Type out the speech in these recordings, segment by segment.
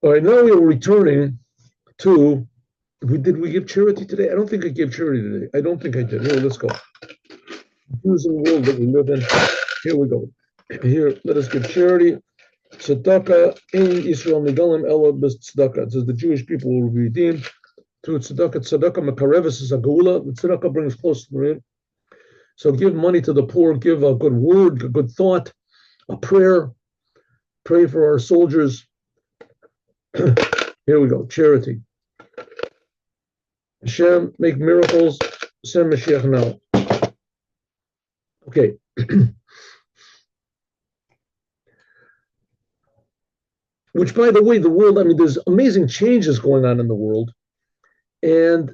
All right, now we are returning to. Did we give charity today? I don't think I gave charity today. I don't think I did. Here, let's go. Jews in the world that we live in. Here we go. Here, let us give charity. Tzedakah in Israel Nigalim Ela b'Tzedakah. It says the Jewish people will be redeemed through tzedakah. Tzedakah makarevis is a geula. The tzedakah brings close to the Rebbe. So give money to the poor. Give a good word, a good thought, a prayer. Pray for our soldiers. Here we go. Charity. Hashem, make miracles. Send Moshiach now. Okay. Which, by the way, the world, I mean, there's amazing changes going on in the world. And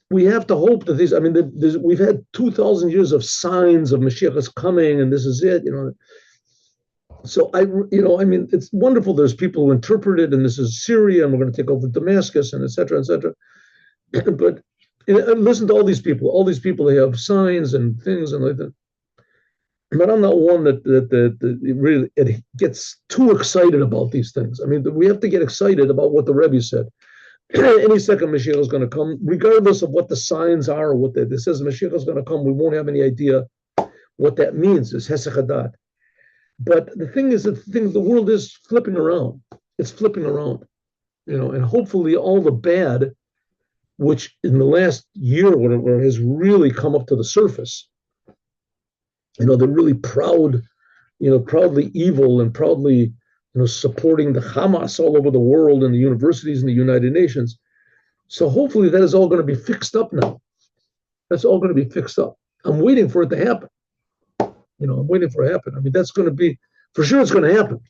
we have to hope that these, I mean, we've had 2,000 years of signs of Moshiach is coming, and this is it, you know. So I mean, it's wonderful. There's people who interpret it, and this is Syria, and we're going to take over Damascus, and et cetera, et cetera. But listen to all these people. They have signs and things and like that. But I'm not one that really it gets too excited about these things. I mean, we have to get excited about what the Rebbe said. Any second Mashiach is going to come, regardless of what the signs are or what it says Mashiach is going to come. We won't have any idea what that means. It's Hesach Hadat. But the thing is, the world is flipping around. It's flipping around, you know, and hopefully all the bad, which in the last year or whatever has really come up to the surface. You know, they're really proud, you know, proudly evil and proudly, you know, supporting the Hamas all over the world and the universities and the United Nations. So hopefully that is all going to be fixed up now. That's all going to be fixed up. I'm waiting for it to happen. You know, I'm waiting for it to happen. I mean, that's going to be, for sure it's going to happen.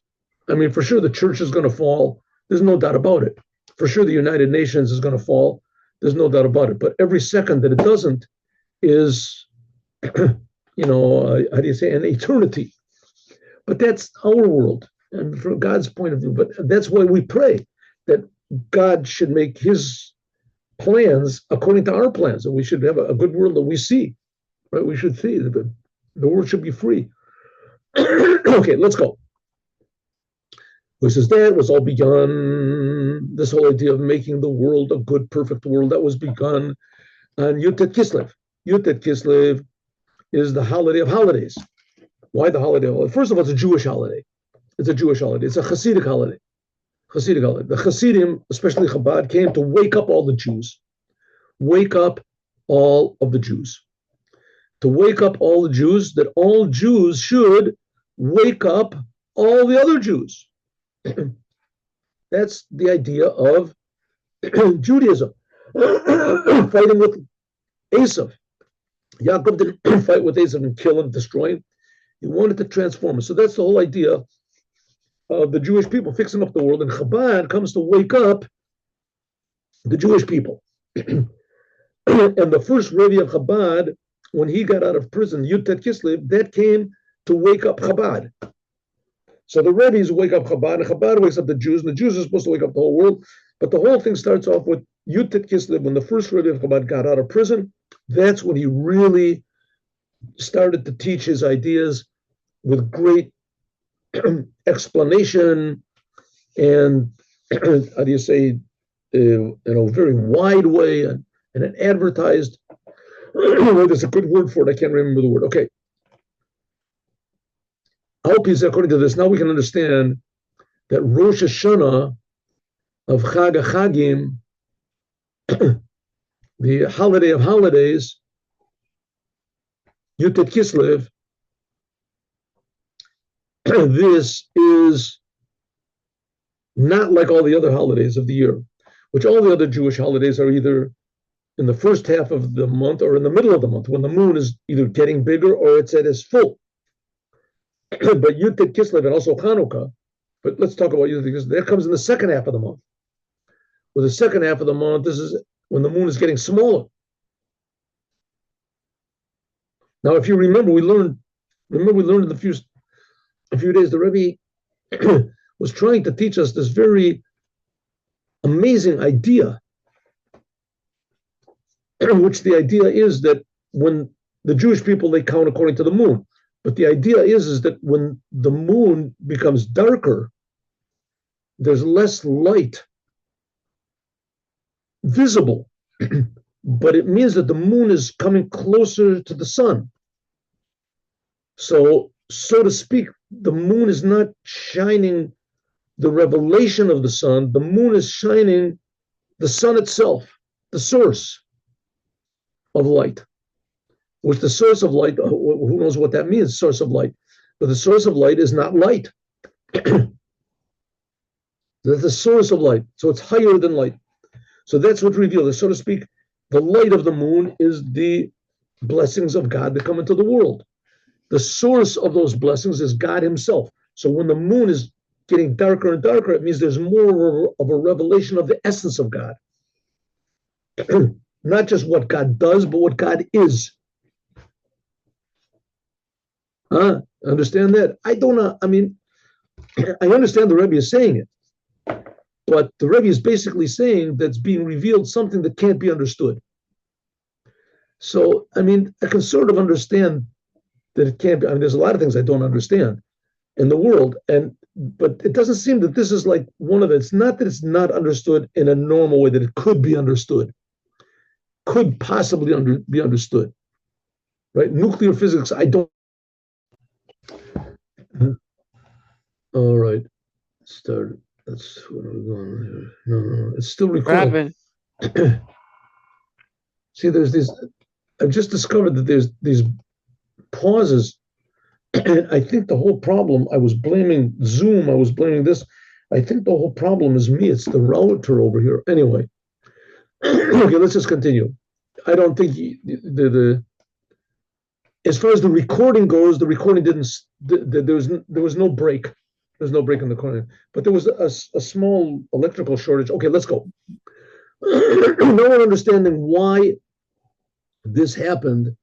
I mean, for sure the church is going to fall. There's no doubt about it. For sure the United Nations is going to fall. There's no doubt about it. But every second that it doesn't is, you know, how do you say, an eternity. But that's our world, and from God's point of view. But that's why we pray that God should make his plans according to our plans, and we should have a good world that we see, right? We should see that the world should be free. Okay, let's go. He says that was all begun, this whole idea of making the world a good, perfect world, that was begun on Yutet Kislev. Yutet Kislev is the holiday of holidays. Why the holiday of holidays? First of all, it's a Jewish holiday. It's a Jewish holiday. It's a Hasidic holiday. Hasidic holiday. The Hasidim, especially Chabad, came to wake up all the Jews. Wake up all of the Jews. To wake up all the Jews, that all Jews should wake up all the other Jews. That's the idea of Judaism. Fighting with Esav. Yaakov didn't fight with Esav and kill him, destroy him. He wanted to transform him. So that's the whole idea of the Jewish people fixing up the world. And Chabad comes to wake up the Jewish people. And the first Rebbe of Chabad, when he got out of prison, Yutet Kislev, that came to wake up Chabad. So the Rebbe's wake up Chabad, and Chabad wakes up the Jews, and the Jews are supposed to wake up the whole world. But the whole thing starts off with Yutet Kislev, when the first Rebbe of Chabad got out of prison. That's when he really started to teach his ideas with great explanation and, how do you say, in a very wide way, and an advertised. There's a good word for it. I can't remember the word. Okay. I hope he's according to this. Now we can understand that Rosh Hashanah of Chag HaChagim, the holiday of holidays, Yutet Kislev, this is not like all the other holidays of the year, which all the other Jewish holidays are either in the first half of the month or in the middle of the month, when the moon is either getting bigger or it's at its full. But Yutet Kislev and also Hanukkah, but let's talk about Yutet Kislev, that comes in the second half of the month. With the second half of the month, this is when the moon is getting smaller. Now, if you remember, we learned in a few days, the Rebbe was trying to teach us this very amazing idea, which the idea is that when the Jewish people, they count according to the moon. But the idea is that when the moon becomes darker, there's less light visible, but it means that the moon is coming closer to the sun. So to speak, the moon is not shining the revelation of the sun. The moon is shining the sun itself, the source of light, which the source of light, who knows what that means, source of light. But the source of light is not light. That's the source of light. So it's higher than light. So that's what revealed. So to speak, the light of the moon is the blessings of God that come into the world. The source of those blessings is God himself. So when the moon is getting darker and darker, it means there's more of a revelation of the essence of God. Not just what God does, but what God is. Understand that? I don't know. I mean, I understand the Rebbe is saying it, but the Rebbe is basically saying that's being revealed something that can't be understood. So, I mean, I can sort of understand that it can't be. I mean, there's a lot of things I don't understand in the world, but it doesn't seem that this is like one of it. It's not that it's not understood in a normal way, that it could be understood, could possibly be understood, right? Nuclear physics, I don't. All right, started. That's what I'm going here. No, it's still recording. See, there's these. I've just discovered that there's these pauses, and I think the whole problem. I was blaming Zoom. I was blaming this. I think the whole problem is me. It's the router over here. Anyway, okay, let's just continue. I don't think the as far as the recording goes, the recording didn't. There was no break. There's no break in the recording, but there was a small electrical shortage. Okay, let's go. No one understanding why this happened.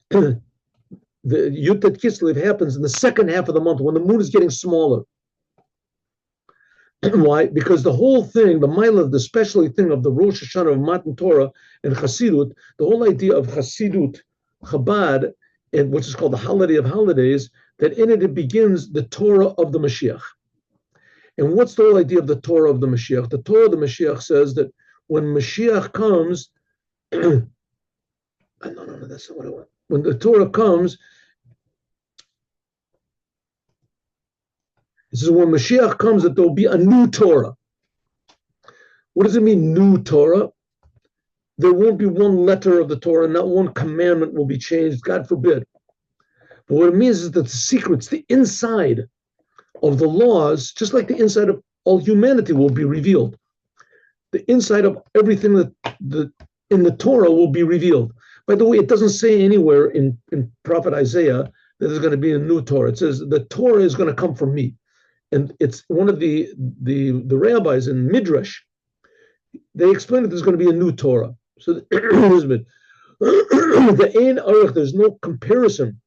The Yutet Kislev happens in the second half of the month when the moon is getting smaller. Why? Because the whole thing, the Mila, the special thing of the Rosh Hashanah of Matan Torah and Hasidut, the whole idea of Hasidut, Chabad, and which is called the holiday of holidays, that in it begins the Torah of the Moshiach. And what's the whole idea of the Torah of the Moshiach? The Torah of the Moshiach says that when Moshiach comes, no, that's not what I want. When the Torah comes, it says when Moshiach comes that there will be a new Torah. What does it mean, new Torah? There won't be one letter of the Torah, not one commandment will be changed, God forbid. But what it means is that the secrets, the inside of the laws, just like the inside of all humanity will be revealed. The inside of everything that in the Torah will be revealed. By the way, it doesn't say anywhere in Prophet Isaiah that there's going to be a new Torah. It says the Torah is going to come from me. And it's one of the rabbis in Midrash, they explain that there's going to be a new Torah. So the Ein Arich, there's no comparison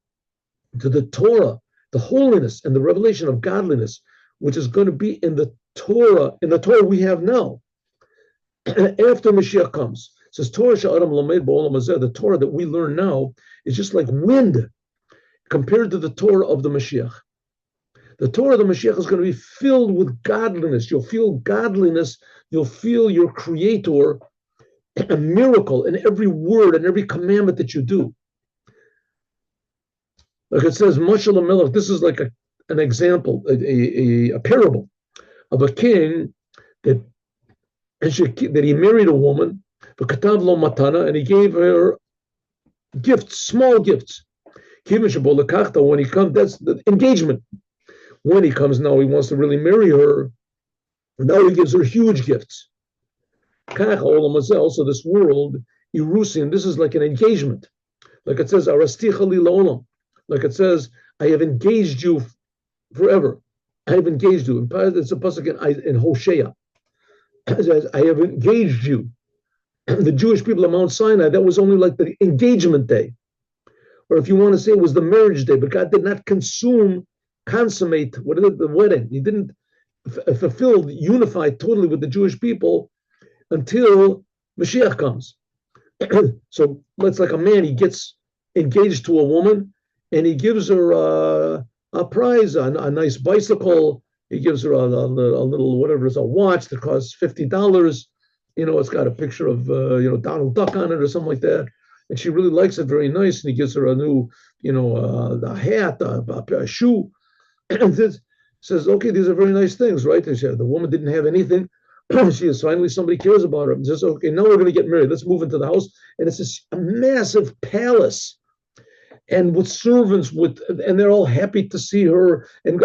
to the Torah, the holiness and the revelation of godliness, which is going to be in the Torah we have now. After Mashiach comes, it says Torah she'adam lamed ba'olam hazeh, the Torah that we learn now is just like wind compared to the Torah of the Mashiach. The Torah of the Mashiach is going to be filled with godliness. You'll feel godliness. You'll feel your Creator, a miracle in every word and every commandment that you do. Like it says, Mashal HaMelech, this is like an example, a parable of a king that he married a woman, v'katav lo matana, and he gave her gifts, small gifts. When he comes, that's the engagement. When he comes now, he wants to really marry her. Now he gives her huge gifts. Also, this world, Irusin, this is like an engagement. Like it says, Arasticha li la'olam. Like it says, I have engaged you forever. I have engaged you. It's a pasuk in Hosea. It says, I have engaged you. The Jewish people of Mount Sinai, that was only like the engagement day. Or if you want to say it was the marriage day, but God did not consummate the wedding. He didn't fulfill, unify totally with the Jewish people until Mashiach comes. So it's like a man, he gets engaged to a woman and he gives her a prize, a nice bicycle, He gives her a little, whatever it is, a watch that costs $50. It's got a picture of Donald Duck on it or something like that, and she really likes it, very nice. And he gives her a new a hat, a shoe, and says, okay, these are very nice things, right? And the woman didn't have anything. She is finally, somebody cares about her. And says, okay, now we're going to get married. Let's move into the house. And it's this massive palace, and with servants, and they're all happy to see her. And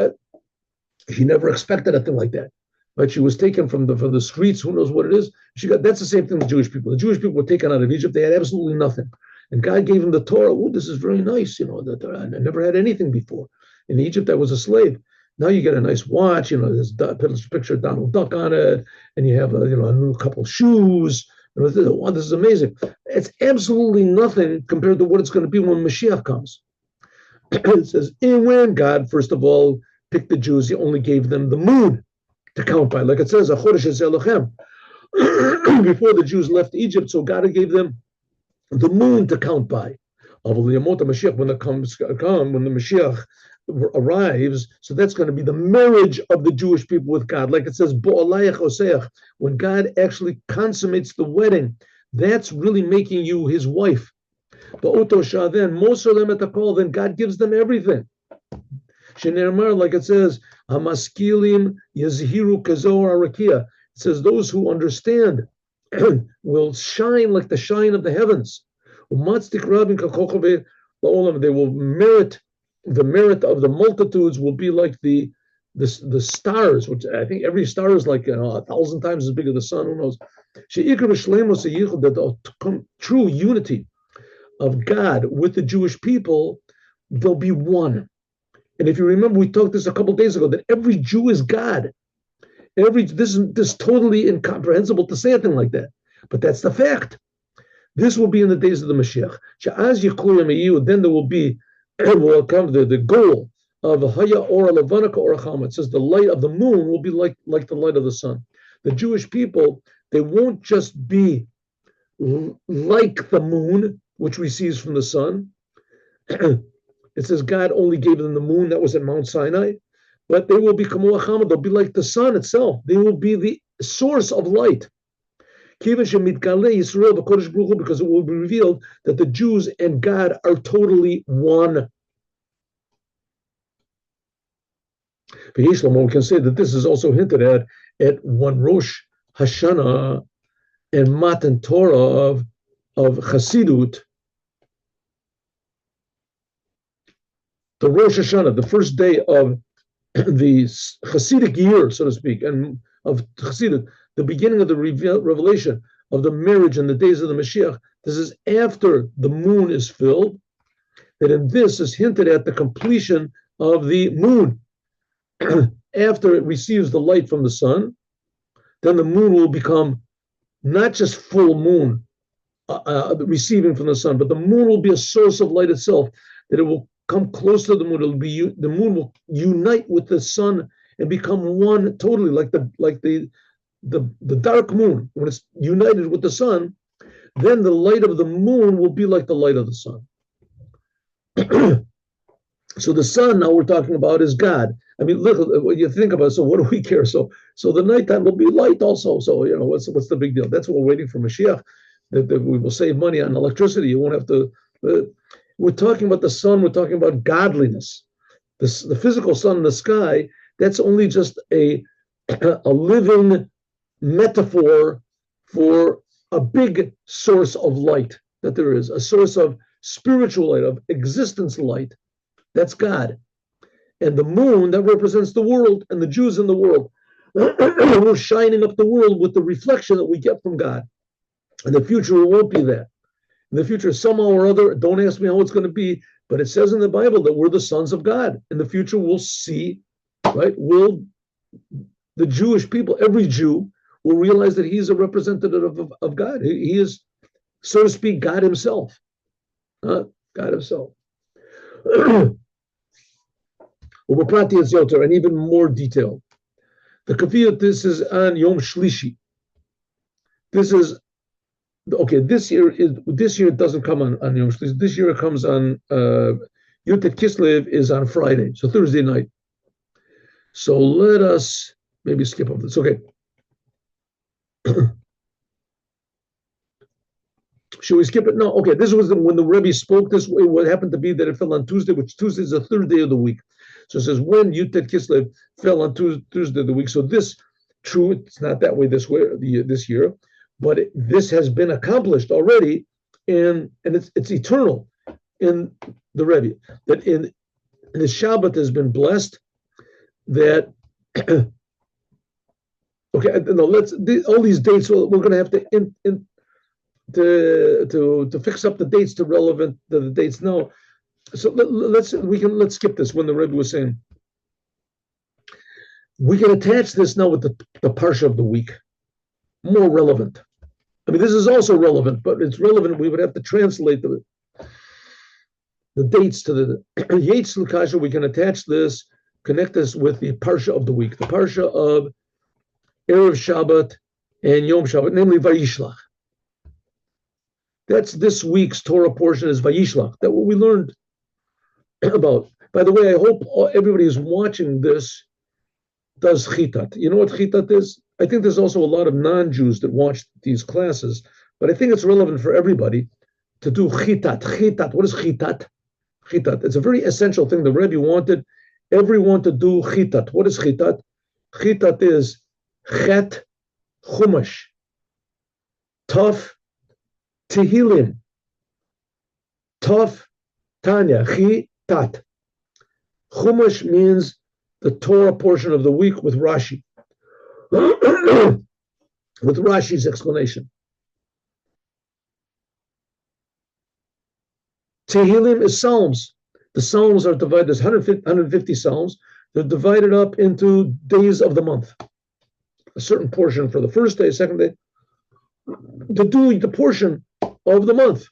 she never expected a thing like that. Right? She was taken from the streets. Who knows what it is? That's the same thing with the Jewish people. The Jewish people were taken out of Egypt. They had absolutely nothing. And God gave them the Torah. Oh, this is very nice. I never had anything before. In Egypt, I was a slave. Now you get a nice watch. There's a picture of Donald Duck on it, and you have a new couple of shoes. Wow, this is amazing. It's absolutely nothing compared to what it's going to be when Moshiach comes. It says, and when God, first of all, picked the Jews, he only gave them the moon to count by. Like it says, before the Jews left Egypt, so God gave them the moon to count by. When the Mashiach arrives, so that's going to be the marriage of the Jewish people with God. Like it says, when God actually consummates the wedding, that's really making you his wife. Then God gives them everything. Like it says, Hamaskilim Yazhiru Kazor Arakia. It says those who understand will shine like the shine of the heavens. They will merit, the merit of the multitudes will be like the stars, which I think every star is like 1,000 times as big as the sun. Who knows? That the true unity of God with the Jewish people, they'll be one. And if you remember, we talked this a couple of days ago, that every Jew is God. This is totally incomprehensible to say a thing like that, but that's the fact. This will be in the days of the Mashiach. Then there will come the goal of Haya Ora Levanaka Ora Chama. It says the light of the moon will be like the light of the sun. The Jewish people, they won't just be like the moon, which receives from the sun. It says God only gave them the moon, that was at Mount Sinai, but they will become they'll be like the sun itself. They will be the source of light. Because it will be revealed that the Jews and God are totally one. We can say that this is also hinted at one Rosh Hashanah and Matan Torah of Chassidut. The Rosh Hashanah, the first day of the Hasidic year, so to speak, and of Chassidut, the beginning of the revelation of the marriage in the days of the Mashiach. This is after the moon is filled, that in this is hinted at the completion of the moon. After it receives the light from the sun, then the moon will become not just full moon, receiving from the sun, but the moon will be a source of light itself, that it will come close to the moon. The moon will unite with the sun and become one totally, like the dark moon. When it's united with the sun, then the light of the moon will be like the light of the sun. So the sun, now we're talking about, is God. I mean, look, when you think about it, so what do we care? So the nighttime will be light also. So, what's the big deal? That's what we're waiting for Moshiach, that we will save money on electricity. You won't have to... we're talking about the sun. We're talking about godliness. The physical sun in the sky, that's only just a living metaphor for a big source of light that there is, a source of spiritual light, of existence light. That's God. And the moon, that represents the world and the Jews in the world. We're shining up the world with the reflection that we get from God. In the future, it won't be that. In the future, somehow or other, don't ask me how it's going to be, but it says in the Bible that we're the sons of God. In the future, we'll see, right? The Jewish people, every Jew, will realize that he's a representative of God. He is, so to speak, God himself. God himself. And even more detailed. The kafiyat, this is on Yom Shlishi. This is, okay, this year it doesn't come on Yom Shlishi. This year it comes on, Yutet Kislev is on Friday, so Thursday night. So let us maybe skip over this. Okay. Should we skip it? No. Okay. This was when the Rebbe spoke this way. What happened to be that it fell on Tuesday, which Tuesday is the third day of the week. So it says when Yutet Kislev fell on Tuesday of the week. So this, true, it's not that way this year, but this has been accomplished already, and it's eternal in the Rebbe, that in the Shabbat has been blessed. That okay, no, all these dates. We're going to have to fix up the dates to relevant to the dates now. So let's skip this when the Rebbe was saying we can attach this now with the parsha of the week, more relevant. I mean, this is also relevant, but it's relevant. We would have to translate the dates to the Yates Lukasha. We can attach this, connect this with the parsha of the week, the parsha of Erev Shabbat and Yom Shabbat, namely Vayishlach. That's this week's Torah portion is Vayishlach. That's what we learned about. By the way, I hope everybody who's watching this does chitat. You know what chitat is? I think there's also a lot of non-Jews that watch these classes, but I think it's relevant for everybody to do chitat. Chitat. What is chitat? Chitat. It's a very essential thing. The Rebbe wanted everyone to do chitat. What is chitat? Chitat is chet, chumash, taf, tehillim, taf, tanya, chitat. Chumash means the Torah portion of the week with Rashi, with Rashi's explanation. Tehillim is Psalms. The Psalms are divided, there's 150 Psalms. They're divided up into days of the month. A certain portion for the first day, second day, to do the portion of the month.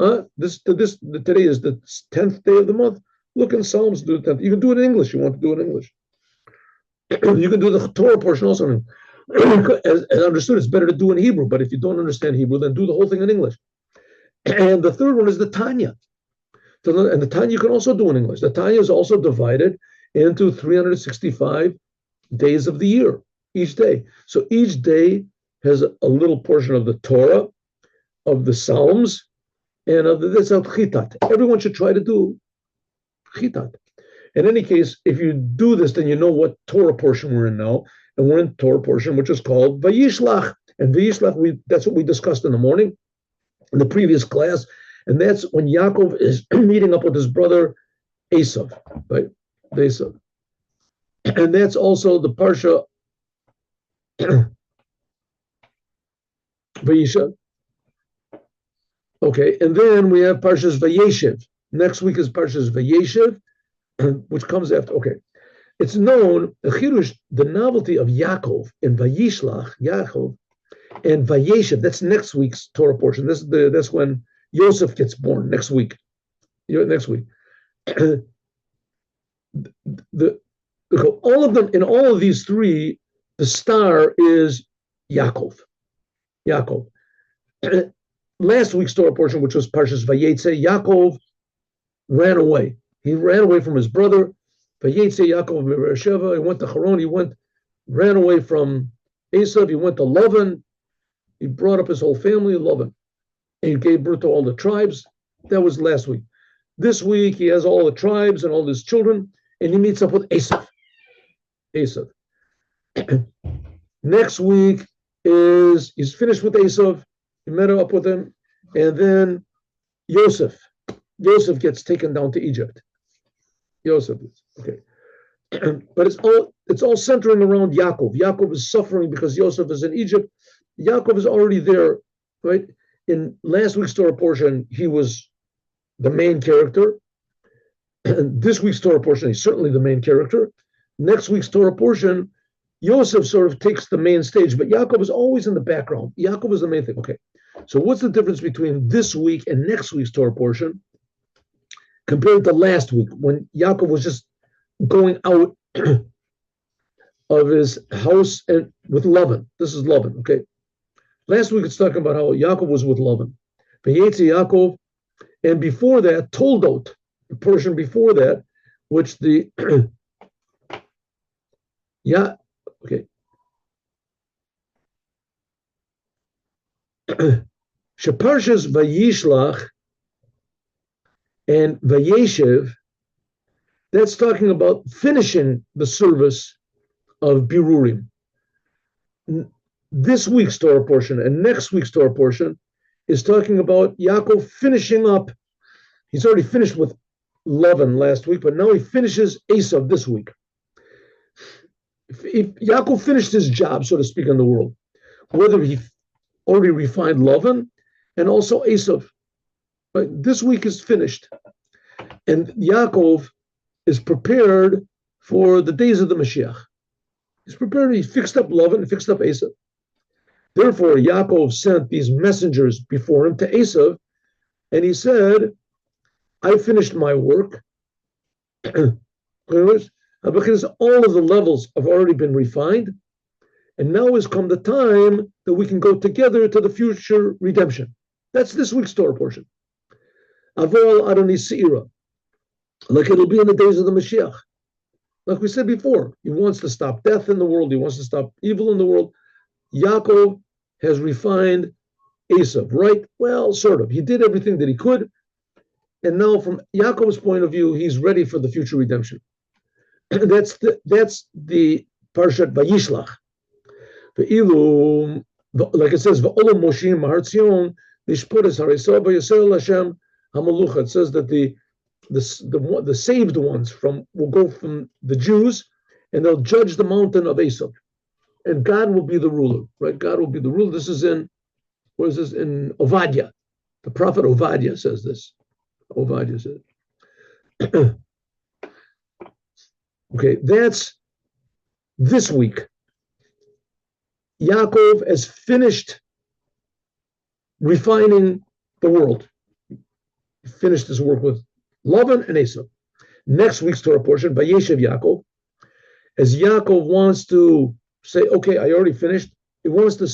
Today is the 10th day of the month. Look in Psalms, do the 10th. You can do it in English. You want to do it in English. You can do the Torah portion also. As understood, it's better to do in Hebrew, but if you don't understand Hebrew, then do the whole thing in English. And the third one is the Tanya. And the Tanya you can also do in English. The Tanya is also divided into 365 days of the year, each day. So each day has a little portion of the Torah, of the Psalms, and of this of Chitat. Everyone should try to do Chitat. In any case, if you do this, then you know what Torah portion we're in now. And we're in Torah portion, which is called Vayishlach. And Vayishlach, that's what we discussed in the morning, in the previous class. And that's when Yaakov is meeting up with his brother Esav, right? Esav. And that's also the Parsha Vayisha. Okay, and then we have Parshas Vayeshev. Next week is Parshas Vayeshev, which comes after. Okay, it's known, the Chirush, the novelty of Yaakov and Vayishlach, Yaakov, and Vayeshev. That's next week's Torah portion. That's when Yosef gets born next week. Next week. All of them, in all of these three, the star is Yaakov. Yaakov. Last week's Torah portion, which was Parshas Vayetze, Yaakov ran away. He ran away from his brother. Vayetze Yaakov Beersheva. He went to Haran. Ran away from Esav. He went to Lavan. He brought up his whole family, Lavan. And he gave birth to all the tribes. That was last week. This week, he has all the tribes and all his children, and he meets up with Esav. Esav. Next week he's finished with Esav. He met up with him, and then Yosef gets taken down to Egypt. Yosef, okay. But it's all centering around Yaakov. Yaakov is suffering because Yosef is in Egypt. Yaakov is already there, right? In last week's Torah portion, he was the main character. And this week's Torah portion, he's certainly the main character. Next week's Torah portion, Yosef sort of takes the main stage, but Yaakov is always in the background. Yaakov is the main thing. Okay, so what's the difference between this week and next week's Torah portion compared to last week when Yaakov was just going out of his house and with Lavan? This is Lavan, okay? Last week it's talking about how Yaakov was with Lavan. Vayetze Yaakov, and before that, Toldot, the portion before that, which the Yeah, okay. Shaparshas Vayishlach and Vayeshev, that's talking about finishing the service of Birurim. This week's Torah portion and next week's Torah portion is talking about Yaakov finishing up. He's already finished with Lavan last week, but now he finishes Esav this week. If Yaakov finished his job, so to speak, in the world, whether he already refined Lavan and also Esav. Right? This week is finished. And Yaakov is prepared for the days of the Moshiach. He's prepared, he fixed up Lavan and fixed up Esav. Therefore, Yaakov sent these messengers before him to Esav, and he said, I finished my work. Because all of the levels have already been refined, and now has come the time that we can go together to the future redemption. That's this week's Torah portion. Aval Adoni Seira, like it'll be in the days of the Moshiach. Like we said before, he wants to stop death in the world, he wants to stop evil in the world. Yaakov has refined Esav, right? Well, sort of. He did everything that he could, and now from Yaakov's point of view, he's ready for the future redemption. That's the Parshat Vayishlach. Ve'ilu, like it says, Ve'olam Moshim Mahar Tzion, Nishpotes Harisah V'Yisrael Hashem Hamalucha. It says that the saved ones will go from the Jews, and they'll judge the mountain of Esav, and God will be the ruler, right? God will be the ruler. This is in Ovadia. The prophet Ovadia says this. Ovadia says. Okay, that's this week. Yaakov has finished refining the world. He finished his work with Lavan and Esav. Next week's Torah portion, Vayeshev Yaakov, as Yaakov wants to say, okay, I already finished. He wants to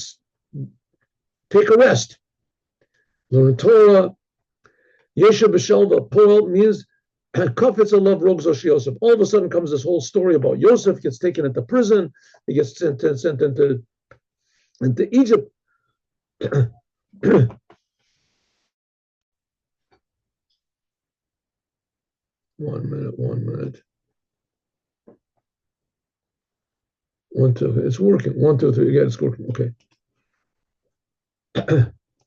take a rest. Learn Torah. Yeshev B'Shalva Poel means Kafetz Alav Rog Zosh Yosef. All of a sudden comes this whole story about Yosef gets taken into prison. He gets sent into Egypt. 1 minute. 1, 2. It's working. 1, 2, 3. Yeah, it's working. Okay.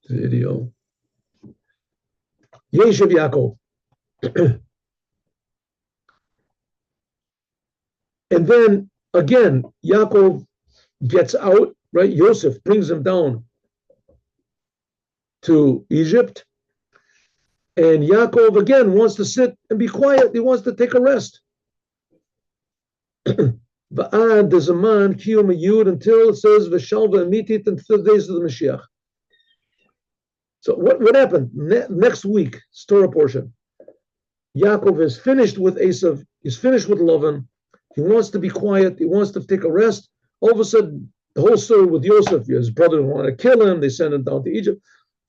Video. Yeshev Yaakov. And then again, Yaakov gets out, right? Yosef brings him down to Egypt. And Yaakov again wants to sit and be quiet. He wants to take a rest. Va'ad dezaman kiyum yud until it says v'shalva emitit until the days of the Moshiach. So what happened next week? Torah portion. Yaakov is finished with Esav. He's finished with Lavan. He wants to be quiet. He wants to take a rest. All of a sudden, the whole story with Yosef, his brothers want to kill him. They send him down to Egypt.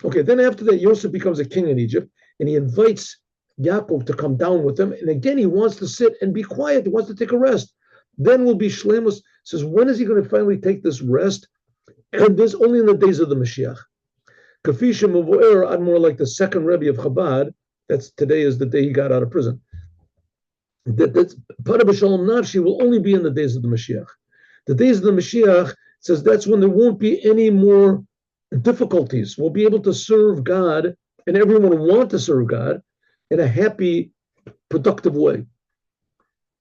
Okay, then after that, Yosef becomes a king in Egypt, and he invites Yaakov to come down with him. And again, he wants to sit and be quiet. He wants to take a rest. Then will be Shlemus. Says, when is he going to finally take this rest? And this only in the days of the Moshiach. Kafisha Mavoer, more like the second Rebbe of Chabad. Today is the day he got out of prison. That's Pada B'Shalom Nafshi will only be in the days of the Moshiach. The days of the Moshiach says that's when there won't be any more difficulties. We'll be able to serve God, and everyone will want to serve God in a happy, productive way.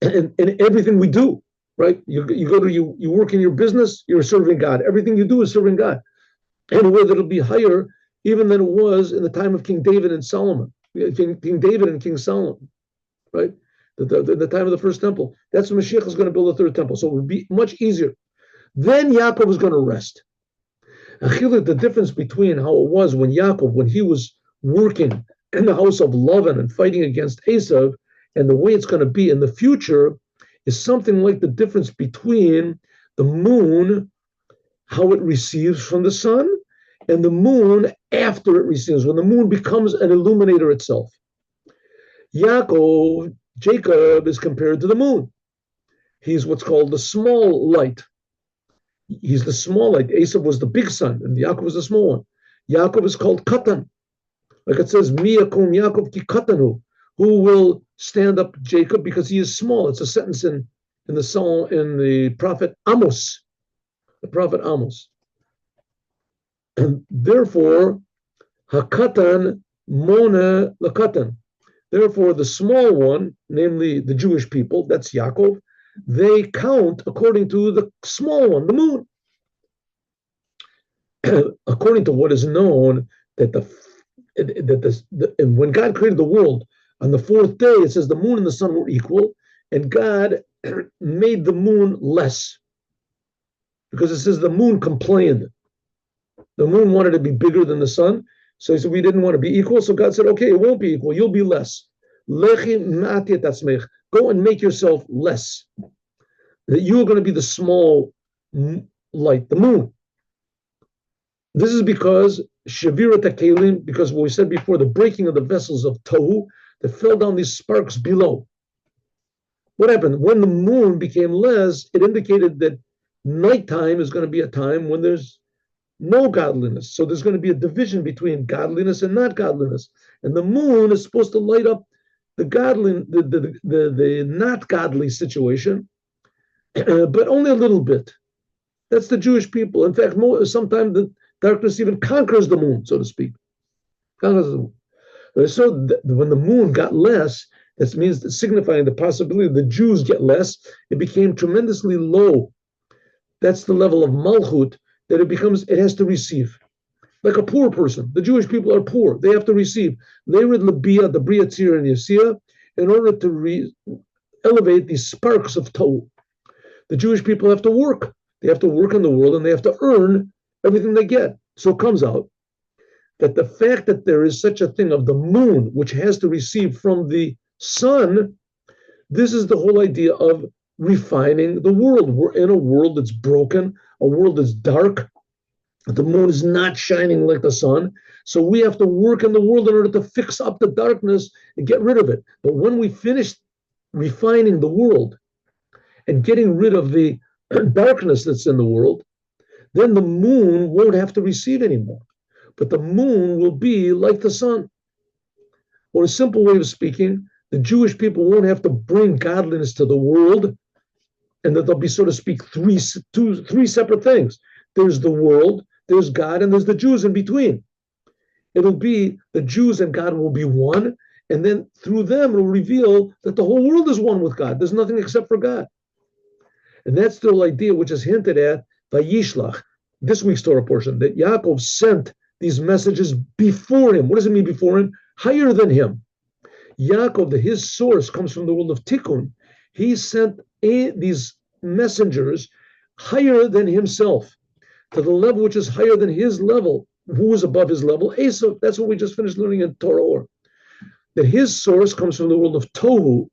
And everything we do, right? You work in your business, you're serving God. Everything you do is serving God. In a way that'll be higher even than it was in the time of King David and Solomon. King David and King Solomon, right? The time of the first temple. That's when Moshiach is going to build a third temple. So it would be much easier. Then Yaakov is going to rest. The difference between how it was when he was working in the house of Lavan and fighting against Esav, and the way it's going to be in the future is something like the difference between the moon, how it receives from the sun, and the moon after it receives, when the moon becomes an illuminator itself. Jacob is compared to the moon. He's what's called the small light. He's the small light. Esav was the big son, and Yaakov was the small one. Yaakov is called Katan. Like it says, Mi yakum Yaakov ki Katanu. Who will stand up Jacob because he is small? It's a sentence in the psalm in the prophet Amos. The prophet Amos. And therefore, Hakatan Mona Lakatan. Therefore, the small one, namely the Jewish people, that's Yaakov, they count according to the small one, the moon. According to what is known, that and when God created the world, on the fourth day, it says the moon and the sun were equal, and God made the moon less. Because it says the moon complained. The moon wanted to be bigger than the sun, so he said we didn't want to be equal, so God said, okay, it won't be equal, you'll be less. Go and make yourself less. That you're going to be the small light, the moon. This is because Shavira Takelim, because what we said before, the breaking of the vessels of Tohu, that fell down these sparks below. What happened? When the moon became less, it indicated that nighttime is going to be a time when there's no godliness. So there's going to be a division between godliness and not godliness. And the moon is supposed to light up the godly, the not godly situation, but only a little bit. That's the Jewish people. In fact, sometimes the darkness even conquers the moon, so to speak. So when the moon got less, that means signifying the possibility the Jews get less, it became tremendously low. That's the level of Malchut that it has to receive. Like a poor person. The Jewish people are poor. They have to receive. They read Labia, the Bria Tzir and Yesiyah, in order to elevate these sparks of Tohu. The Jewish people have to work. They have to work in the world and they have to earn everything they get. So it comes out that the fact that there is such a thing of the moon, which has to receive from the sun, this is the whole idea of refining the world. We're in a world that's broken, a world that's dark. The moon is not shining like the sun. So we have to work in the world in order to fix up the darkness and get rid of it. But when we finish refining the world and getting rid of the darkness that's in the world, then the moon won't have to receive anymore. But the moon will be like the sun. Or a simple way of speaking, the Jewish people won't have to bring godliness to the world, and that there'll be, so to speak, three separate things. There's the world, there's God, and there's the Jews in between. It'll be the Jews and God will be one, and then through them it'll reveal that the whole world is one with God. There's nothing except for God. And that's the whole idea which is hinted at by Yishlach, this week's Torah portion, that Yaakov sent these messages before him. What does it mean before him? Higher than him. Yaakov, his source comes from the world of Tikkun. He sent these messengers higher than himself, to the level which is higher than his level. Who is above his level? Esav. That's what we just finished learning in Torah Or. That his source comes from the world of Tohu,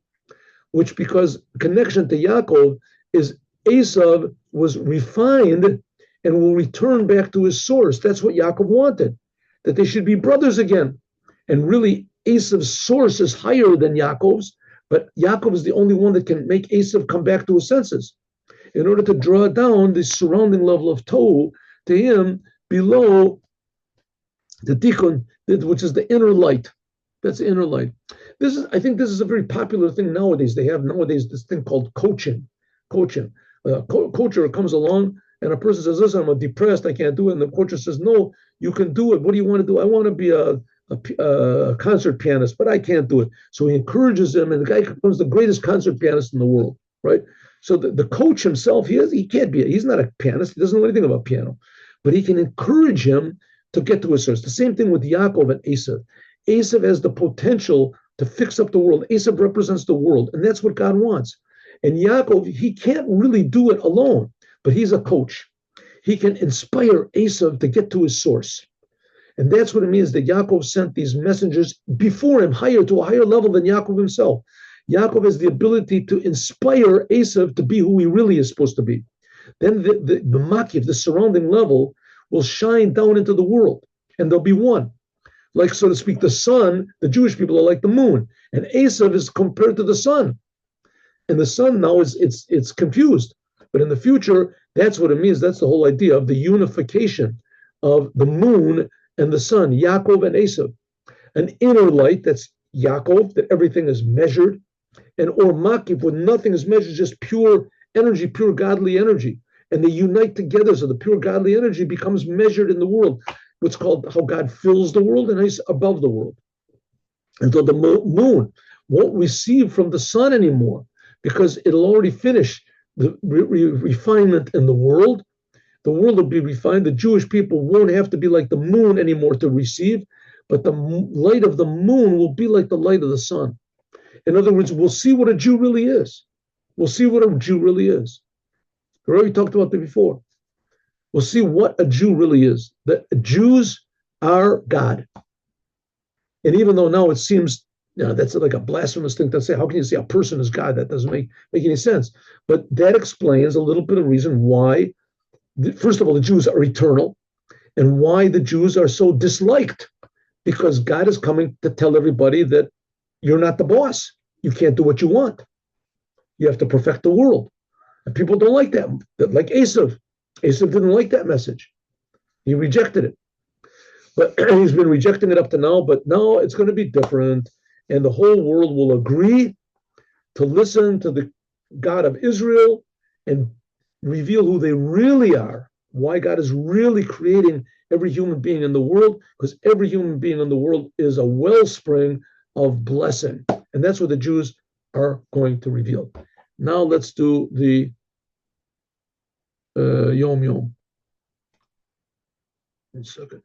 which, because connection to Yaakov is Esav was refined and will return back to his source. That's what Yaakov wanted, that they should be brothers again. And really, Esav's source is higher than Yaakov's, but Yaakov is the only one that can make Esav come back to his senses in order to draw down the surrounding level of Tohu to him below the Tikkun, which is the inner light. That's the inner light. I think this is a very popular thing nowadays. They have nowadays this thing called coaching. Coacher comes along and a person says, listen, I'm depressed, I can't do it. And the coacher says, no, you can do it. What do you want to do? I want to be a concert pianist, but I can't do it. So he encourages him, and the guy becomes the greatest concert pianist in the world, right? So the coach himself, he can't be, he's not a pianist, he doesn't know anything about piano, but he can encourage him to get to his source. The same thing with Yaakov and Esav. Esav has the potential to fix up the world. Esav represents the world, and that's what God wants. And Yaakov, he can't really do it alone, but he's a coach. He can inspire Esav to get to his source. And that's what it means that Yaakov sent these messengers before him, to a higher level than Yaakov himself. Yaakov has the ability to inspire Esav to be who he really is supposed to be. Then the makif, the surrounding level, will shine down into the world, and they'll be one. Like, so to speak, the sun, the Jewish people are like the moon, and Esav is compared to the sun. And the sun now it's confused. But in the future, that's what it means. That's the whole idea of the unification of the moon and the sun, Yaakov and Esav. An inner light, that's Yaakov, that everything is measured, and or Makif, when nothing is measured, just pure energy, pure godly energy. And they unite together, so the pure godly energy becomes measured in the world. What's called how God fills the world and He's above the world. And so the moon won't receive from the sun anymore because it'll already finish the refinement in the world. The world will be refined. The Jewish people won't have to be like the moon anymore to receive, but the light of the moon will be like the light of the sun. In other words, we'll see what a Jew really is. We'll see what a Jew really is. We already talked about that before. We'll see what a Jew really is. That Jews are God. And even though now it seems, that's like a blasphemous thing to say. How can you say a person is God? That doesn't make any sense. But that explains a little bit of reason why, first of all, the Jews are eternal and why the Jews are so disliked. Because God is coming to tell everybody that you're not the boss. You can't do what you want. You have to perfect the world. And people don't like that. Like Esav. Esav didn't like that message. He rejected it. But he's been rejecting it up to now, but now it's going to be different. And the whole world will agree to listen to the God of Israel and reveal who they really are, why God is really creating every human being in the world, because every human being in the world is a wellspring of blessing. And that's what the Jews are going to reveal. Now let's do the Yom Yom. 1 second.